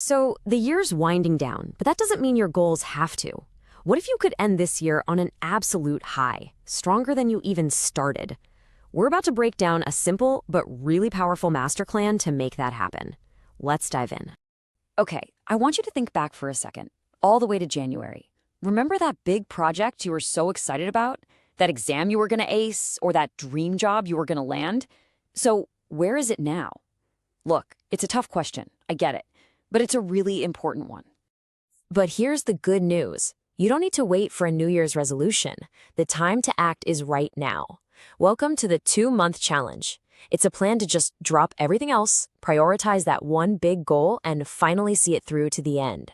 So the year's winding down, but that doesn't mean your goals have to. What if you could end this year on an absolute high, stronger than you even started? We're about to break down a simple but really powerful master plan to make that happen. Let's dive in. Okay, I want you to think back for a second, all the way to January. Remember that big project you were so excited about? That exam you were going to ace, or that dream job you were going to land? So, where is it now? Look, it's a tough question, I get it, but it's a really important one. But here's the good news. You don't need to wait for a New Year's resolution. The time to act is right now. Welcome to the 2-month challenge. It's a plan to just drop everything else, prioritize that one big goal, and finally see it through to the end.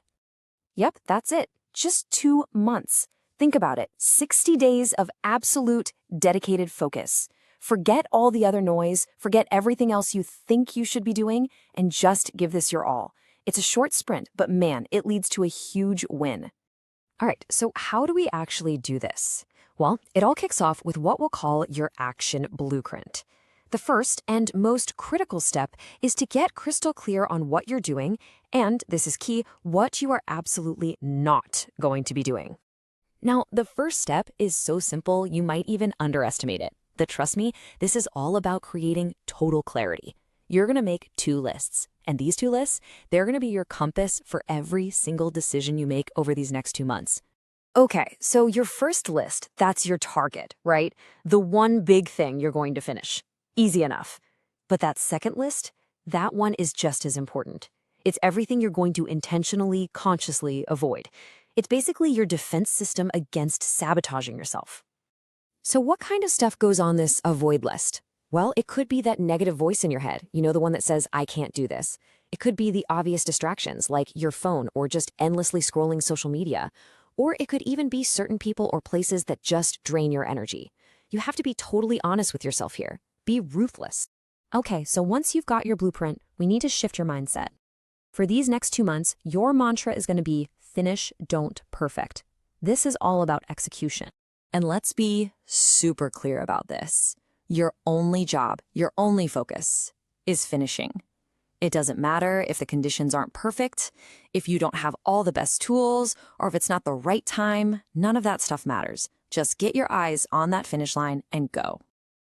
Yep, that's it. Just 2 months. Think about it. 60 days of absolute dedicated focus. Forget all the other noise, forget everything else you think you should be doing, and just give this your all. It's a short sprint, but man, it leads to a huge win. All right, so how do we actually do this? Well, it all kicks off with what we'll call your action blueprint. The first and most critical step is to get crystal clear on what you're doing, and this is key, what you are absolutely not going to be doing. Now, the first step is so simple you might even underestimate it. But trust me, this is all about creating total clarity. You're going to make 2 lists, and these 2 lists, they're going to be your compass for every single decision you make over these next 2 months. Okay, so your first list, that's your target, right? The one big thing you're going to finish. Easy enough. But that second list, that one is just as important. It's everything you're going to intentionally, consciously avoid. It's basically your defense system against sabotaging yourself. So what kind of stuff goes on this avoid list? Well, it could be that negative voice in your head, the one that says, I can't do this. It could be the obvious distractions, like your phone or just endlessly scrolling social media. Or it could even be certain people or places that just drain your energy. You have to be totally honest with yourself here. Be ruthless. Okay, so once you've got your blueprint, we need to shift your mindset. For these next 2 months, your mantra is going to be finish, don't perfect. This is all about execution. And let's be super clear about this. Your only job, your only focus is finishing. It doesn't matter if the conditions aren't perfect, if you don't have all the best tools, or if it's not the right time. None of that stuff matters. Just get your eyes on that finish line and go.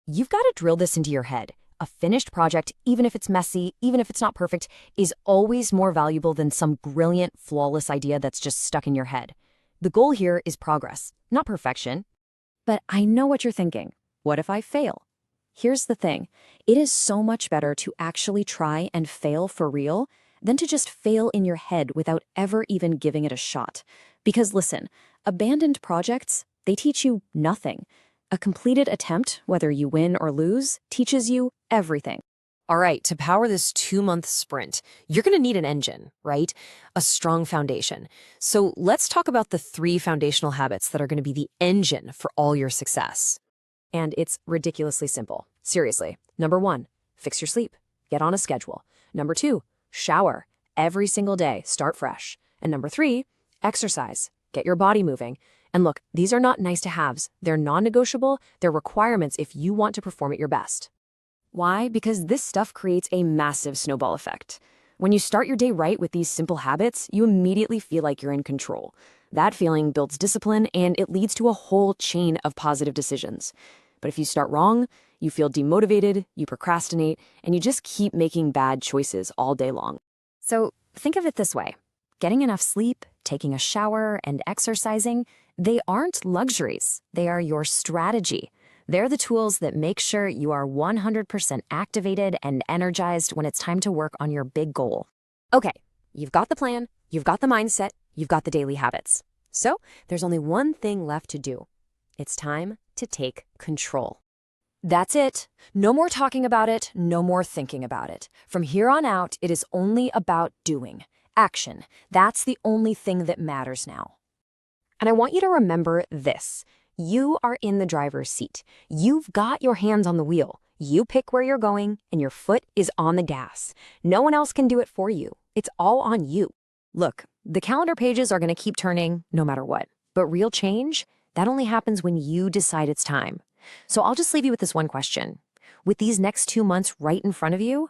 You've got to drill this into your head. A finished project, even if it's messy, even if it's not perfect, is always more valuable than some brilliant, flawless idea that's just stuck in your head. The goal here is progress, not perfection. But I know what you're thinking. What if I fail? Here's the thing. It is so much better to actually try and fail for real than to just fail in your head without ever even giving it a shot. Because listen, abandoned projects, they teach you nothing. A completed attempt, whether you win or lose, teaches you everything. All right, to power this 2-month sprint, you're going to need an engine, right? A strong foundation. So let's talk about the 3 foundational habits that are going to be the engine for all your success. And it's ridiculously simple. Seriously. Number 1, fix your sleep. Get on a schedule. Number 2, shower. Every single day, start fresh. And number 3, exercise. Get your body moving. And look, these are not nice to haves. They're non-negotiable. They're requirements if you want to perform at your best. Why? Because this stuff creates a massive snowball effect. When you start your day right with these simple habits, you immediately feel like you're in control. That feeling builds discipline, and it leads to a whole chain of positive decisions. But if you start wrong, you feel demotivated, you procrastinate, and you just keep making bad choices all day long. So think of it this way. Getting enough sleep, taking a shower, and exercising, they aren't luxuries. They are your strategy. They're the tools that make sure you are 100% activated and energized when it's time to work on your big goal. Okay, you've got the plan, you've got the mindset, you've got the daily habits. So there's only one thing left to do. It's time to take control. That's it. No more talking about it, no more thinking about it. From here on out, it is only about doing. Action. That's the only thing that matters now. And I want you to remember this. You are in the driver's seat. You've got your hands on the wheel. You pick where you're going, and your foot is on the gas. No one else can do it for you. It's all on you. Look, the calendar pages are going to keep turning no matter what. But real change, that only happens when you decide it's time. So I'll just leave you with this one question. With these next 2 months right in front of you,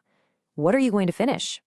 what are you going to finish?